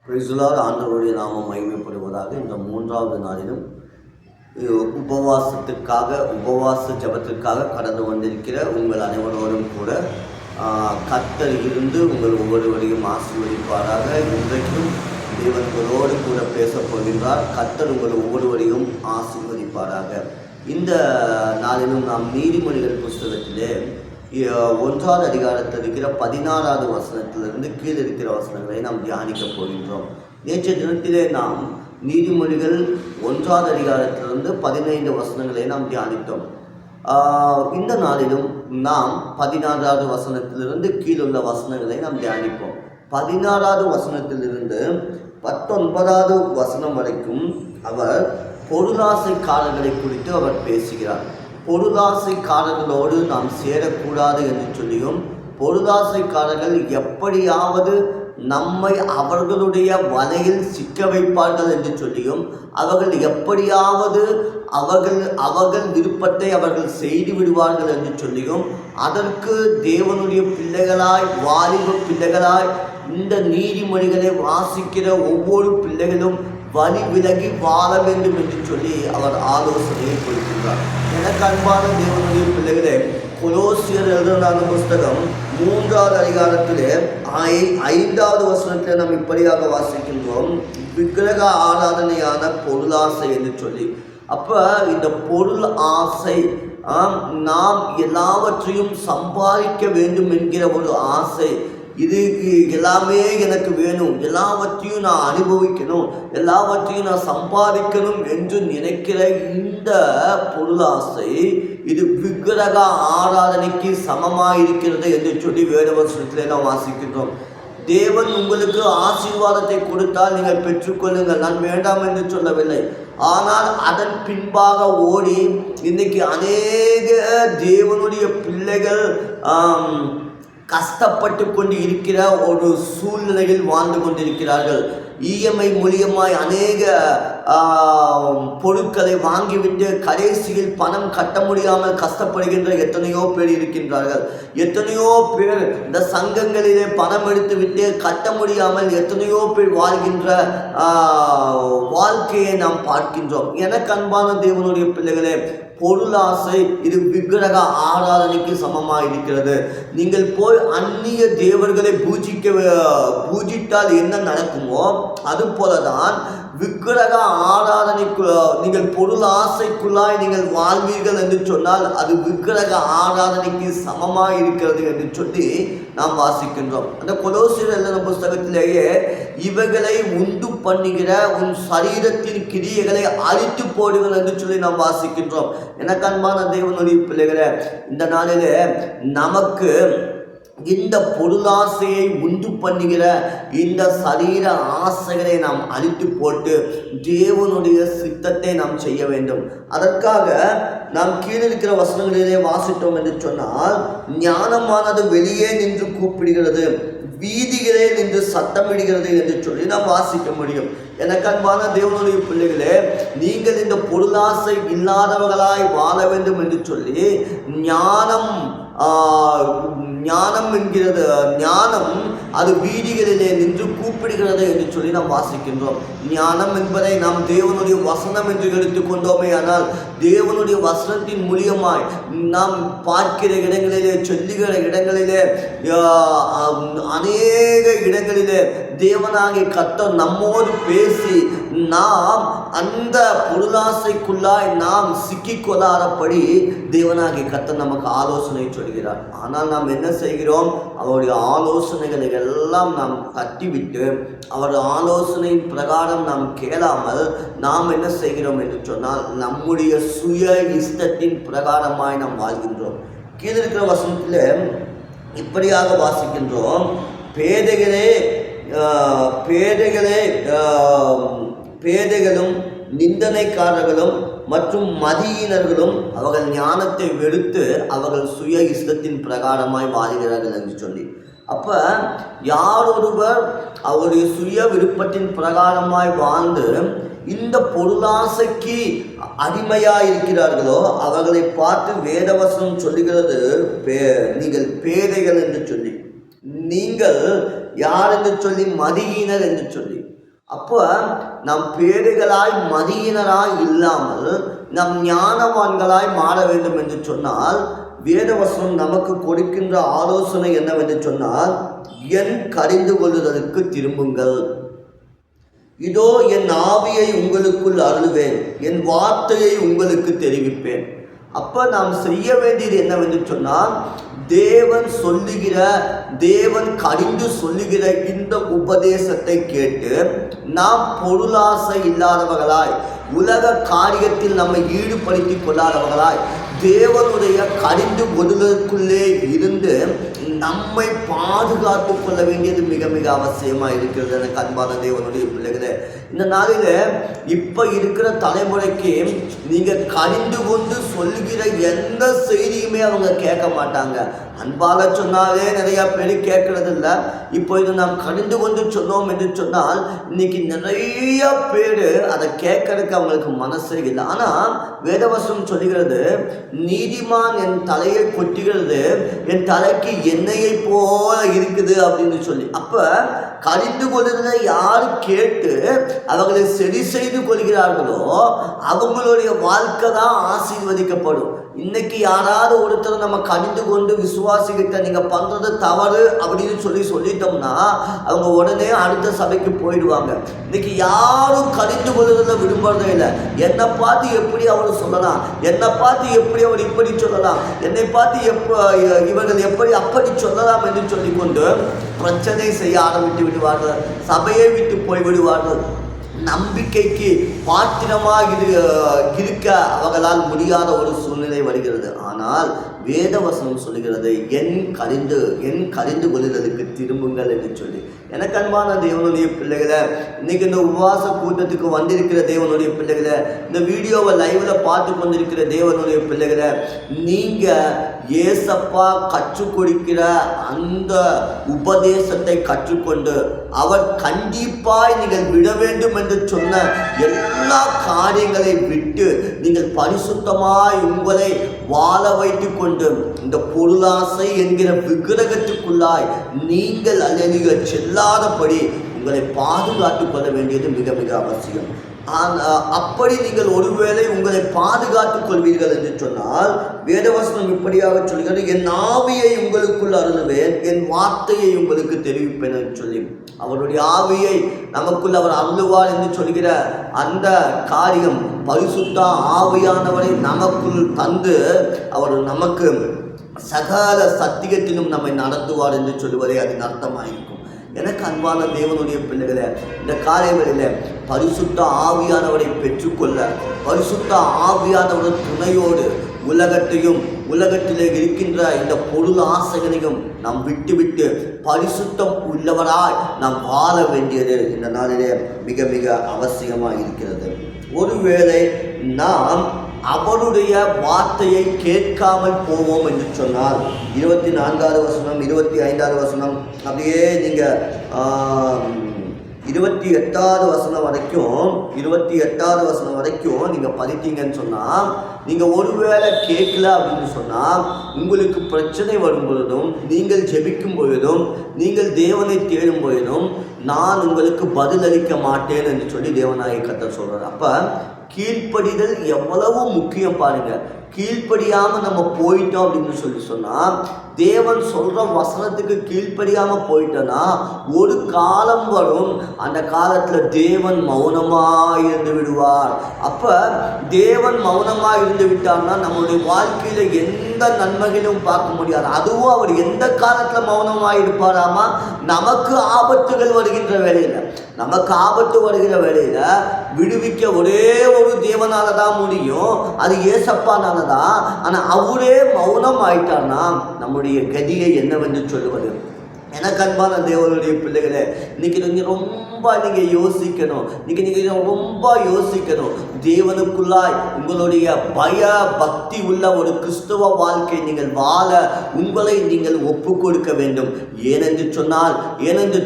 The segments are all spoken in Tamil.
பிரைசுலார் ஆண்டவருடைய நாமம் மகிமைப்படுவதாக. இந்த மூன்றாவது நாளிலும் உபவாச ஜபத்திற்காக கடந்து வந்திருக்கிற உங்கள் அனைவரோடும் கூட கர்த்தர் இருந்து உங்கள் ஒவ்வொருவரையும் ஆசீர்வதிப்பாராக. இன்றைக்கும் தேவன்களோடு கூட பேசப் போகின்றார். கர்த்தர் உங்கள் ஒவ்வொருவரையும் ஆசீர்வதிப்பாராக. இந்த நாளிலும் நாம் நீதிமொழிகள் புஸ்தகத்திலே 1வது அதிகாரத்தில் இருக்கிற 16வது வசனத்திலிருந்து கீழே இருக்கிற வசனங்களை நாம் தியானிக்கப் போகின்றோம். நேற்றைய தினத்திலே நாம் நீதிமொழிகள் 1வது அதிகாரத்திலிருந்து 15 வசனங்களை நாம் தியானித்தோம். இந்த நாளிலும் நாம் 16வது வசனத்திலிருந்து கீழுள்ள வசனங்களை நாம் தியானிப்போம். 16வது வசனத்திலிருந்து 19வது வசனம் வரைக்கும் அவர் பொருளாசைக்காரர்களை குறித்து அவர் பேசுகிறார். பொருளாசைக்காரர்களோடு நாம் சேரக்கூடாது என்று சொல்லியும், பொருளாசைக்காரர்கள் எப்படியாவது நம்மை அவர்களுடைய வலையில் சிக்க வைப்பார்கள் என்று சொல்லியும், அவர்கள் எப்படியாவது அவர்கள் விருப்பத்தை அவர்கள் செய்து விடுவார்கள் என்று சொல்லியும், அதற்கு தேவனுடைய பிள்ளைகளாய், வாலிப பிள்ளைகளாய் இந்த நீதிமொழிகளை வாசிக்கிற ஒவ்வொரு பிள்ளைகளும் வழி விலகி வாழ வேண்டும் என்று சொல்லி அவர் ஆலோசனையை கொடுக்கின்றார். எனக்கு அன்பான தேவனுடைய பிள்ளைகளே, கொலோசியர் எழுதின புஸ்தகம் 3வது அதிகாரத்திலே 5வது வசனத்தில் நாம் இப்படியாக வாசிக்கின்றோம், விக்கிரக ஆராதனையான பொருளாசை என்று சொல்லி. அப்போ இந்த பொருள் ஆசை, நாம் எல்லாவற்றையும் சம்பாதிக்க வேண்டும் என்கிற ஒரு ஆசை, இது எல்லாமே எனக்கு வேணும், எல்லாவற்றையும் நான் அனுபவிக்கணும், எல்லாவற்றையும் நான் சம்பாதிக்கணும் என்று நினைக்கிற இந்த பொருளாசை, இது விக்கிரக ஆராதனைக்கு சமமாக இருக்கிறது என்று சொல்லி வேதவசனத்திலே நாம் வாசிக்கின்றோம். தேவன் உங்களுக்கு ஆசீர்வாதத்தை கொடுத்தால் நீங்கள் பெற்றுக்கொள்ளுங்கள், நான் வேண்டாம் என்று சொல்லவில்லை. ஆனால் அதன் பின்பாக ஓடி இன்னைக்கு அநேக தேவனுடைய பிள்ளைகள் கஷ்டப்பட்டு கொண்டு இருக்கிற ஒரு சூழ்நிலையில் வாழ்ந்து கொண்டிருக்கிறார்கள். இஎம்ஐ மூலியமாய் அநேக பொருட்களை வாங்கிவிட்டு கடைசியில் பணம் கட்ட முடியாமல் கஷ்டப்படுகின்ற எத்தனையோ பேர் இருக்கின்றார்கள். எத்தனையோ பேர் இந்த சங்கங்களிலே பணம் எடுத்து விட்டு கட்ட முடியாமல் எத்தனையோ பேர் வாழ்கின்ற வாழ்க்கையை நாம் பார்க்கின்றோம். எனக்கு அன்பான தேவனுடைய பிள்ளைகளே, பொருளாசை இது விக்கிரக ஆராதனைக்கு சமமாக இருக்கிறது. நீங்கள் போய் அந்நிய தேவர்களை பூஜித்தால் என்ன நடக்குமோ அது போலதான் விக்கிரக ஆராதனைக்கு நீங்கள் பொருள் ஆசைக்குள்ளாய் நீங்கள் வாழ்வீர்கள் என்று சொன்னால் அது விக்கிரக ஆராதனைக்கு சமமாக இருக்கிறது என்று சொல்லி நாம் வாசிக்கின்றோம். அந்த கொலோசியர் எழுதின புஸ்தகத்திலேயே இவைகளை உண்டு பண்ணுகிற உன் சரீரத்தின் கிரியைகளை அழித்து போடுங்கள் என்று சொல்லி நாம் வாசிக்கின்றோம். எனக்கு அன்பான தேவனுடைய பிள்ளைகளே, இந்த நாளிலே நமக்கு இந்த பொருளாசையை உண்டு பண்ணுகிற இந்த சரீர ஆசைகளை நாம் அழித்து போட்டு தேவனுடைய சித்தத்தை நாம் செய்ய வேண்டும். அதற்காக நாம் கீழே இருக்கிற வசனங்களிலே வாசித்தோம் என்று சொன்னால், ஞானமானது வெளியே நின்று கூப்பிடுகிறது, வீதிகளே நின்று சத்தமிடுகிறது என்று சொல்லி நாம் வாசிக்க முடியும். எனக்கு அன்பான தேவனுடைய பிள்ளைகளே, நீங்கள் இந்த பொருளாசை இல்லாதவர்களாய் வாழ வேண்டும் என்று சொல்லி ஞானம் என்கிறது, ஞானம் அது வீதிகளிலே நின்று கூப்பிடுகிறது என்று சொல்லி நாம் வாசிக்கின்றோம். ஞானம் என்பதை நாம் தேவனுடைய வசனம் என்று எடுத்துக்கொண்டோமே, ஆனால் தேவனுடைய வசனத்தின் மூலியமாய் நாம் பார்க்கிற இடங்களிலே, சொல்லுகிற இடங்களிலே, அநேக இடங்களிலே தேவனாகிய கர்த்தர் நம்மோடு பேசி நாம் அந்த பொருளாசைக்குள்ளாய் நாம் சிக்கிக்கொள்ளாதபடி தேவனாகிய கர்த்தர் நமக்கு ஆலோசனை சொல்கிறார். ஆனால் நாம் என்ன செய்கிறோம்? அவருடைய ஆலோசனைகளை எல்லாம் நாம் தட்டிவிட்டு அவருடைய ஆலோசனையின் பிரகாரம் நாம் கேளாமல் நாம் என்ன செய்கிறோம் என்று சொன்னால் நம்முடைய சுய இஷ்டத்தின் பிரகாரமாய் நாம் வாழ்கின்றோம். கீழே இருக்கிற வசனத்தில் இப்படியாக வாசிக்கின்றோம், பேதைகளும் நிந்தனைக்காரர்களும் மற்றும் மதியினர்களும் அவர்கள் ஞானத்தை வெறுத்து அவர்கள் சுய இஷ்டத்தின் பிரகாரமாய் வாழ்கிறார்கள் என்று சொல்லி. அப்போ யாரொருவர் அவருடைய சுய விருப்பத்தின் பிரகாரமாய் வாழ்ந்து இந்த பொருளாசைக்கு அடிமையாக இருக்கிறார்களோ அவர்களை பார்த்து வேதவசனம் சொல்லுகிறது, நீங்கள் பேதைகள் என்று சொல்லி. நீங்கள் யார் என்று சொல்லி? மதியினர் என்று சொல்லி. அப்போ நம் பேறுகளாய் மதியினராய் இல்லாமல் நம் ஞானவான்களாய் மாற வேண்டும் என்று சொன்னால் வேதவசனம் நமக்கு கொடுக்கின்ற ஆலோசனை என்னவென்று சொன்னால், என் கடிந்து கொள்ளுதலுக்கு திரும்புங்கள். இதோ என் ஆவியை உங்களுக்குள் அருளுவேன், என் வார்த்தையை உங்களுக்கு தெரிவிப்பேன். அப்போ நாம் செய்ய வேண்டியது என்னவென்று சொன்னால், தேவன் சொல்லுகிற, தேவன் கடிந்து சொல்லுகிற இந்த உபதேசத்தை கேட்டு நாம் பொருளாசை இல்லாதவர்களாய், உலக காரியத்தில் நம்மை ஈடுபடுத்திக் கொள்ளாதவர்களாய், தேவனுடைய கடிந்து கொள்ளுதலுக்குள்ளே இருந்து நம்மை பாதுகாத்து கொள்ள வேண்டியது மிக மிக அவசியமாக இருக்கிறது. எனக்கு அன்பான தேவனுடைய பிள்ளைகளே, இந்த நாளில் இப்போ இருக்கிற தலைமுறைக்கு நீங்கள் கடிந்து கொண்டு சொல்லுகிற எந்த செய்தியுமே அவங்க கேட்க மாட்டாங்க. அன்பால சொன்னாலே நிறையா பேர் கேட்கறது இல்லை. இப்போ இது நாம் கடிந்து கொண்டு சொன்னோம் என்று சொன்னால் இன்னைக்கு நிறைய பேர் அதை கேட்கறதுக்கு அவங்களுக்கு மனசே இல்லை. ஆனால் வேதவசனம் சொல்லுகிறது, நீதிமான் என் தலையை கொட்டுகிறது, என் தலைக்கு எண்ணெயை போல இருக்குது அப்படின்னு சொல்லி. அப்போ கடிந்து கொள்ளுதலை யார் கேட்டு அவர்களை சரி செய்து கொள்கிறார்களோ அவங்களுடைய வாழ்க்கை தான் ஆசீர்வதிக்கப்படும். இன்னைக்கு யாராவது ஒருத்தர் நம்ம கடிந்து கொண்டு விசுவாசிக்கிட்ட நீங்கள் பண்ணுறது தவறு அப்படின்னு சொல்லிட்டோம்னா அவங்க உடனே அடுத்த சபைக்கு போயிடுவாங்க. இன்னைக்கு யாரும் கடிந்து கொள்ளுறத விரும்புறதே இல்லை. என்னை பார்த்து எப்படி அவர் சொல்லலாம், என்னை பார்த்து எப்படி அவர் இப்படி சொல்லலாம், என்னை பார்த்து இவர்கள் எப்படி அப்படி சொல்லலாம் என்று சொல்லிக்கொண்டு பிரச்சனை செய்ய ஆரம்பித்து விடுவார்கள், சபையை விட்டு போய் விடுவார்கள். நம்பிக்கைக்கு பாத்திரமாக இருக்க அவர்களால் முடியாத ஒரு சூழ்நிலை வருகிறது. ஆனால் வேதவசனம் சொல்லுகிறது, என் கடிந்து கொள்ளுதலுக்கு திரும்புங்கள் என்று சொல்லி. எனக்கு அன்பான தேவனுடைய பிள்ளைகளை, இன்னைக்கு இந்த உபவாச கூட்டத்துக்கு வந்திருக்கிற தேவனுடைய பிள்ளைகளை, இந்த வீடியோவை லைவ்ல பார்த்து கொண்டிருக்கிற தேவனுடைய பிள்ளைகளை, நீங்க ஏசப்பா கற்றுக் கொடுக்கிற அந்த உபதேசத்தை கற்றுக்கொண்டு அவர் கண்டிப்பாய் நீங்கள் விட வேண்டும் என்று சொன்ன எல்லா காரியங்களை விட்டு நீங்கள் பரிசுத்தமாய் உங்களை வாழ வைத்துக் கொண்டு இந்த பொருளாசை என்கிற விக்கிரகத்துக்குள்ளாய் நீங்கள் அல்லது செல்லாதபடி உங்களை பாதுகாத்துக் கொள்ள வேண்டியது மிக மிக அவசியம். அப்படி நீங்கள் ஒருவேளை உங்களை பாதுகாத்துக் கொள்வீர்கள் என்று சொன்னால் வேதவசனம் இப்படியாக சொல்கிறது, என் ஆவியை உங்களுக்குள் அருளுவேன், என் வார்த்தையை உங்களுக்கு தெரிவிப்பேன் என்று சொல்லி. அவருடைய ஆவியை நமக்குள் அவர் அருளுவார் என்று சொல்கிற அந்த காரியம் பரிசுத்த ஆவியானவரை நமக்குள் தந்து அவர் நமக்கு சகல சத்தியத்திலும் நம்மை நடத்துவார் என்று சொல்லுவதே அதன் அர்த்தமாயிருக்கும். எனக்கு அன்பான தேவனுடைய பிள்ளைகளை, இந்த காலைகளில் பரிசுத்த ஆவியானவரை பெற்றுக்கொள்ள, பரிசுத்த ஆவியானவரின் துணையோடு உலகத்தையும் உலகத்திலே இருக்கின்ற இந்த பொருள் ஆசைகளையும் நாம் விட்டுவிட்டு பரிசுத்தம் உள்ளவராய் நாம் வாழ வேண்டியது இந்த நாளிலே மிக மிக அவசியமாக இருக்கிறது. ஒருவேளை நாம் அவருடைய வார்த்தையை கேட்காமல் போவோம் என்று சொன்னால் 24வது வசனம் 25வது வசனம் அப்படியே நீங்கள் 28வது வசனம் வரைக்கும் நீங்கள் படித்தீங்கன்னு சொன்னால், நீங்கள் ஒருவேளை கேட்கல அப்படின்னு சொன்னால் உங்களுக்கு பிரச்சனை வரும் பொழுதும், நீங்கள் ஜெபிக்கும் பொழுதும், நீங்கள் தேவனை தேடும் பொழுதும் நான் உங்களுக்கு பதிலளிக்க மாட்டேன் என்று சொல்லி தேவனாகிய கர்த்தர் சொல்கிறார். அப்போ கீழ்ப்படிதல் எவ்வளவு முக்கியம் பாருங்க. கீழ்ப்படியாமல் நம்ம போயிட்டோம் அப்படின்னு சொன்னால், தேவன் சொல்கிற வசனத்துக்கு கீழ்ப்படியாமல் போயிட்டோன்னா ஒரு காலம் வரும், அந்த காலத்தில் தேவன் மௌனமாக இருந்து விடுவார். அப்போ தேவன் மௌனமாக இருந்து விட்டார்னா நம்மளுடைய வாழ்க்கையில் எந்த நன்மைகளும் பார்க்க முடியாது. அதுவும் அவர் எந்த காலத்தில் மௌனமாக இருப்பாராமா, நமக்கு ஆபத்துகள் வருகின்ற வேலையில், நமக்கு ஆபத்து வருகிற வேலையில் விடுவிக்க ஒரே ஒரு தேவனால தான் முடியும், அது ஏசப்பானால தான். ஆனால் அவரே மௌனம் ஆயிட்டார்னா நம்முடைய கதியை என்னவென்று சொல்லுவது? எனக்கு அன்பான தேவனுடைய பிள்ளைகளே, இன்னைக்கு நீங்கள் ரொம்ப யோசிக்கணும். நீங்கள் ரொம்ப யோசிக்கணும். தேவனுக்குள்ளாய் உங்களுடைய பய பக்தி உள்ள ஒரு கிறிஸ்துவ வாழ்க்கை நீங்கள் வாழ உங்களை நீங்கள் ஒப்பு கொடுக்க வேண்டும். ஏனென்று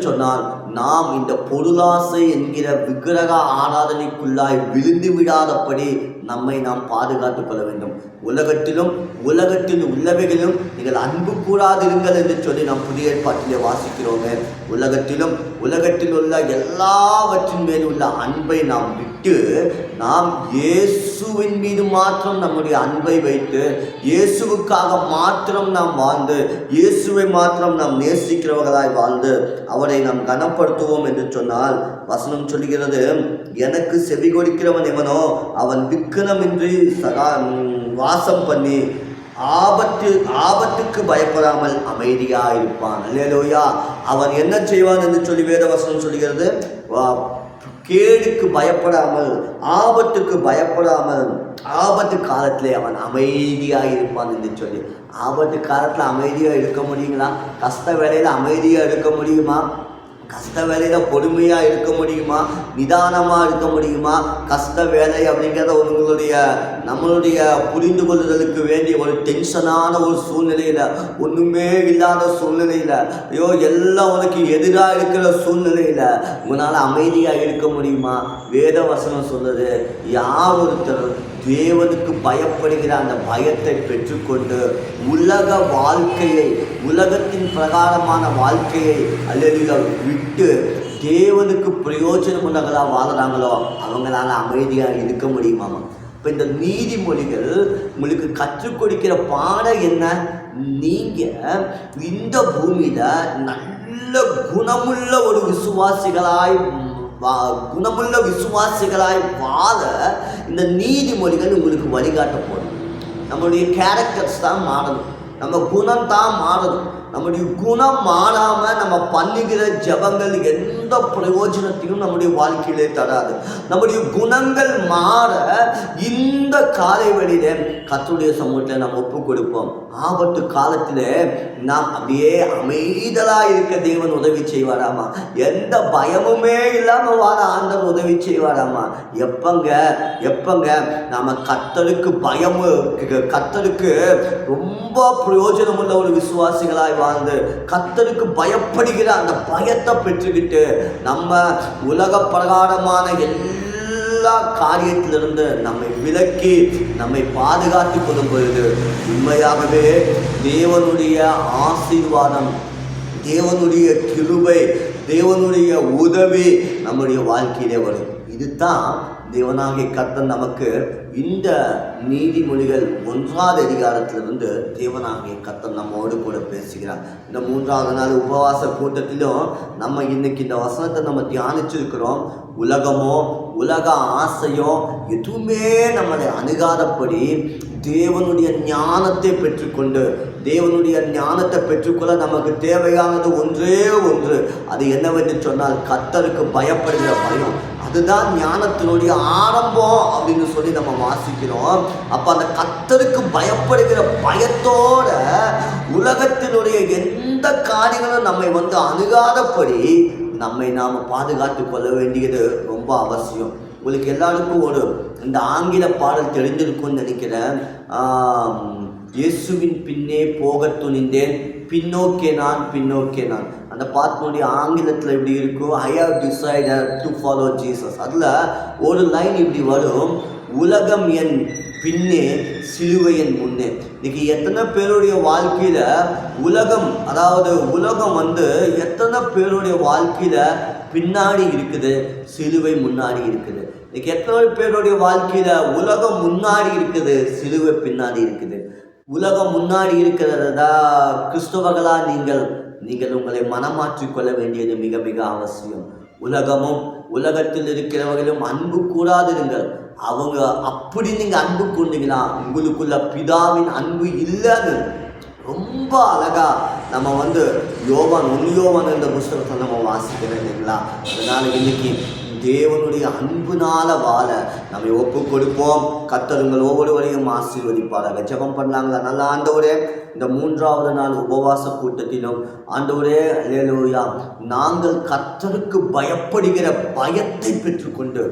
சொன்னால் நாம் இந்த பொருளாசை என்கிற விக்கிரக ஆராதனைக்குள்ளாய் விழுந்து விடாதபடி நம்மை நாம் பாதுகாத்துக் கொள்ள வேண்டும். உலகத்தில் உள்ளவைகளும் நீங்கள் அன்பு கூறாதிருங்கள் என்று சொல்லி நாம் புதிய ஏற்பாட்டிலே வாசிக்கிறோமே. உலகத்தில் உள்ள எல்லாவற்றின் மேல் உள்ள அன்பை நாம் விட்டு நாம் இயேசுவின் மீது மாத்திரம் நம்முடைய அன்பை வைத்து இயேசுவுக்காக மாத்திரம் நாம் வாழ்ந்து இயேசுவை மாத்திரம் நாம் நேசிக்கிறவர்களாய் வாழ்ந்து அவரை நாம் கனப்படுத்துவோம் என்று சொன்னால் வசனம் சொல்கிறது, எனக்கு செவி கொடுக்கிறவன் எவனோ அவன் விக்கனமின்றி வாசம் பண்ணி ஆபத்துக்கு பயப்படாமல் அமைதியா இருப்பான். அல்லேலூயா. அவன் என்ன செய்வான் என்று சொல்லி வேத வசனம் சொல்கிறது, கேடுக்கு பயப்படாமல் ஆபத்துக்கு பயப்படாமல் ஆபத்து காலத்திலே அவன் அமைதியாக இருப்பான் என்று சொல்லி. ஆபத்து காலத்தில் அமைதியாக இருக்க முடியுங்களா? கஷ்ட வேலையில் அமைதியாக இருக்க முடியுமா? கஷ்ட வேலையில் பொறுமையாக இருக்க முடியுமா? நிதானமாக இருக்க முடியுமா? கஷ்ட வேலை அப்படிங்கிறத நம்மளுடைய புரிந்து கொள்ளுதலுக்கு வேண்டிய ஒரு டென்ஷனான ஒரு சூழ்நிலையில், ஒன்றுமே இல்லாத சூழ்நிலையில், ஐயோ எல்லாம் உனக்கு எதிராக இருக்கிற சூழ்நிலையில் உங்களால் அமைதியாக இருக்க முடியுமா? வேத வசனம் சொல்லுது, யார் ஒருத்தர் தேவனுக்கு பயப்படுகிற அந்த பயத்தை பெற்றுக்கொண்டு உலக வாழ்க்கையை, உலகத்தின் பிரகாரமான வாழ்க்கையை அல்லது விட்டு தேவனுக்கு பிரயோஜனம் உள்ளவர்களாக வாழறாங்களோ அவங்களால அமைதியாக இருக்க முடியுமாமா? இப்போ இந்த நீதிமொழிகள் உங்களுக்கு கற்றுக் கொடுக்கிற பாடம் என்ன? நீங்கள் இந்த பூமியில் நல்ல குணமுள்ள ஒரு விசுவாசிகளாய் வாழ இந்த நீதிமொழிகள் உங்களுக்கு வழிகாட்ட போடும். நம்மளுடைய கேரக்டர்ஸ் தான் மாறணும், நம்ம குணம் தான் மாறணும். நம்முடைய குணம் மாறாமல் நம்ம பண்ணுகிற ஜபங்கள் எந்த பிரயோஜனத்தையும் நம்முடைய வாழ்க்கையிலே தராது. நம்முடைய குணங்கள் மாற இந்த காலை வழியில கர்த்தருடைய சமூகத்தில் நாம் ஒப்பு கொடுப்போம். ஆபத்து காலத்தில் நாம் அப்படியே அமைதலாக இருக்க தேவன் உதவி செய்வாராமா. எந்த பயமுமே இல்லாமல் வாழ ஆண்டவர் உதவி செய்வாராமா. எப்பங்க நாம் கர்த்தருக்கு கர்த்தருக்கு ரொம்ப பிரயோஜனம் உள்ள ஒரு விசுவாசிகளாய் வாழ்ந்து கர்த்தருக்கு பயப்படுகிற அந்த பயத்தை பெற்றுக்கிட்டு நம்ம உலக பிரகாரமான எல்லா காரியத்திலிருந்து நம்மை விலக்கி நம்மை பாதுகாத்து கொள்ளும் பொழுது உண்மையாகவே தேவனுடைய ஆசீர்வாதம், தேவனுடைய கிருபை, தேவனுடைய உதவி நம்முடைய வாழ்க்கையிலே வரும். இதுதான் தேவனாகிய கர்த்தர் நமக்கு இந்த நீதிமொழிகள் 1வது அதிகாரத்திலிருந்து தேவனாகிய கர்த்தர் நம்மோடு கூட பேசுகிறார். இந்த 3வது நாள் உபவாச கூட்டத்திலும் நம்ம இன்னைக்கு இந்த வசனத்தை நம்ம தியானிச்சிருக்கிறோம். உலகமோ உலக ஆசையோ எதுவுமே நம்மளை அணுகாதபடி தேவனுடைய ஞானத்தை பெற்றுக்கொண்டு தேவனுடைய ஞானத்தை பெற்றுக்கொள்ள நமக்கு தேவையானது ஒன்றே ஒன்று. அது என்னவென்று சொன்னால் கர்த்தருக்கு பயப்படுகிற பயம். அதுதான் ஞானத்தினுடைய ஆரம்பம் அப்படின்னு சொல்லி நம்ம வாசிக்கிறோம். அப்போ அந்த கர்த்தருக்கு பயப்படுகிற பயத்தோட உலகத்தினுடைய எந்த காரியங்களும் நம்மை அணுகாதபடி நம்மை நாம் பாதுகாத்து கொள்ள வேண்டியது ரொம்ப அவசியம். உங்களுக்கு எல்லாருக்கும் இந்த ஆங்கில பாடல் தெரிஞ்சிருக்கும்னு நினைக்கிறேன். இயேசுவின் பின்னே போக துணிந்தேன், பின்னோக்கே நான். அந்த பாட்டினுடைய ஆங்கிலத்தில் இப்படி இருக்கும், I have decided to follow Jesus. அதில் ஒரு லைன் இப்படி வரும், உலகம் என் பின்னே சிலுவை என் முன்னே. இன்னைக்கு எத்தனை பேருடைய வாழ்க்கையில் உலகம் எத்தனை பேருடைய வாழ்க்கையில் பின்னாடி இருக்குது, சிலுவை முன்னாடி இருக்குது. இன்னைக்கு எத்தனை பேருடைய வாழ்க்கையில் உலகம் முன்னாடி இருக்குது, சிலுவை பின்னாடி இருக்குது. உலகம் முன்னாடி இருக்கிறதா கிறிஸ்தவர்களா நீங்கள் உங்களை மனமாற்றிக்கொள்ள வேண்டியது மிக மிக அவசியம். உலகமும் உலகத்தில் இருக்கிறவர்களும் அன்பு கூடாதிருங்கள். அவங்க அப்படி நீங்கள் அன்பு கொண்டீங்களா உங்களுக்குள்ள பிதாவின் அன்பு இல்லைன்னு ரொம்ப அழகா நம்ம யோவான் என்ற புஸ்தகத்தை நம்ம வாசிக்கிறோம் இல்லைங்களா? அதனால இன்னைக்கு தேவனுடைய அன்புனால வாழ நம்மை ஒப்பு கொடுப்போம். கர்த்தர் ஒவ்வொருவரையும் ஆசீர்வதிப்பாராக. ஜெபம் பண்ணலாங்களா? நல்ல ஆண்டவரே, இந்த 3வது நாள் உபவாச கூட்டத்திலும் ஆண்டவரே அல்லேலூயா, நாங்கள் கர்த்தருக்கு பயப்படுகிற பயத்தை பெற்றுக்கொண்டு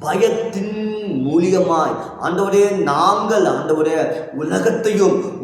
பயத்தின் மூலியமாய் ஆண்டவரே நாங்கள்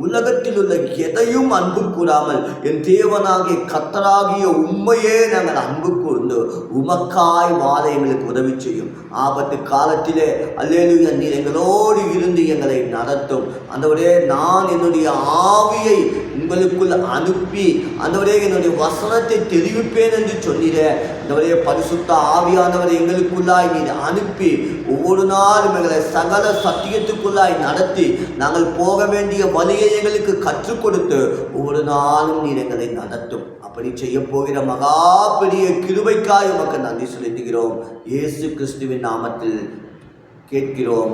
உலகத்தில் உள்ள எதையும் அன்பு கூறாமல் என் தேவனாகிய கர்த்தராகிய உம்மையே நாங்கள் அன்பு கூர்ந்து உமக்காய் வாழ எங்களுக்கு உதவி செய்யும். ஆபத்து காலத்திலே அல்லேலூயா நீர் எங்களோடு இருந்து எங்களை நடத்தும். ஆண்டவரே, நான் என்னுடைய ஆவியை உங்களுக்குள் அனுப்பி ஆண்டவரே என்னுடைய வசனத்தை தெரிவிப்பேன் என்று சொன்னீர. ஆண்டவரே பரிசுத்த ஆவியானவரை எங்களுக்குள்ளாய் நீர் அனுப்பி ஒவ்வொரு நாளும் எங்களை சகல சத்தியத்துக்குள்ளாய் நடத்தி நாங்கள் போக வேண்டிய வழியை எங்களுக்கு கற்றுக் கொடுத்து ஒவ்வொரு நாளும் நீர் எங்களை நடத்தும். அப்படி செய்ய போகிற மகா பெரிய கிருபைக்காய் உமக்கு நன்றி செலுத்துகிறோம். இயேசு கிறிஸ்துவின் நாமத்தில் கேட்கிறோம்,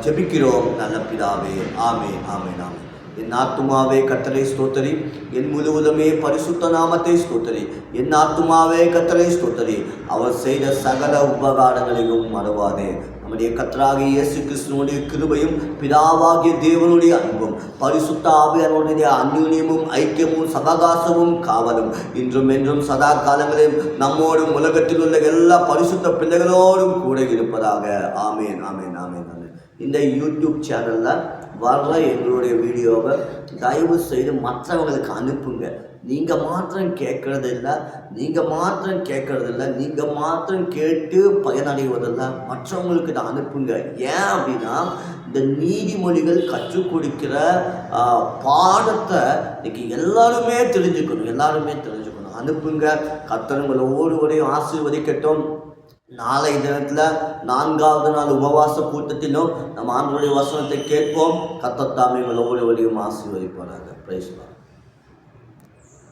ஜெபிக்கிறோம் நல்ல பிதாவே. ஆமே ஆமே ஆமே. என் ஆத்துமாவே கர்த்தரை ஸ்தோத்தரி, என் முழுவதுமே பரிசுத்த நாமத்தை ஸ்தோத்தரி. என் ஆத்துமாவே கர்த்தரை ஸ்தோத்தரி, அவர் செய்த சகல உபகாரங்களையும் மறவாதே. நம்முடைய கர்த்தராகிய இயேசு கிறிஸ்துவினுடைய கிருபையும் பிதாவாகிய தேவனுடைய அன்பும் பரிசுத்த ஆவியானவருடைய அந்யோன்யமும் ஐக்கியமும் சவகாசமும் காவலும் இன்றும் என்றும் சதா காலங்களிலும் நம்மோடும் உலகத்தில் உள்ள எல்லா பரிசுத்த பிள்ளைகளோடும் கூட இருப்பதாக. ஆமேன் ஆமேன் ஆமேன் ஆமேன். இந்த யூடியூப் சேனலில் வர்ற எங்களுடைய வீடியோவை தயவு செய்து மற்றவங்களுக்கு அனுப்புங்க. நீங்கள் மாத்திரம் கேட்கறதில்ல, நீங்கள் மாத்திரம் கேட்டு பயனடைவதில்லை, மற்றவங்களுக்கு இதை அனுப்புங்க. ஏன் அப்படின்னா இந்த நீதிமொழிகள் கற்றுக் கொடுக்கிற பாடத்தை இன்னைக்கு எல்லாருமே தெரிஞ்சுக்கணும். அனுப்புங்க. கர்த்தர் உங்களை ஒவ்வொருவரையும் ஆசீர்வதிக்கட்டும். நாளை தினத்தில் 4வது நாள் உபவாச கூட்டத்திலும் நம்ம ஆண்டவருடைய வசனத்தை கேட்போம். கர்த்தர் தாமே உங்களை ஒவ்வொருவரையும் ஆசீர்வதிப்பாராக. Praise the Lord.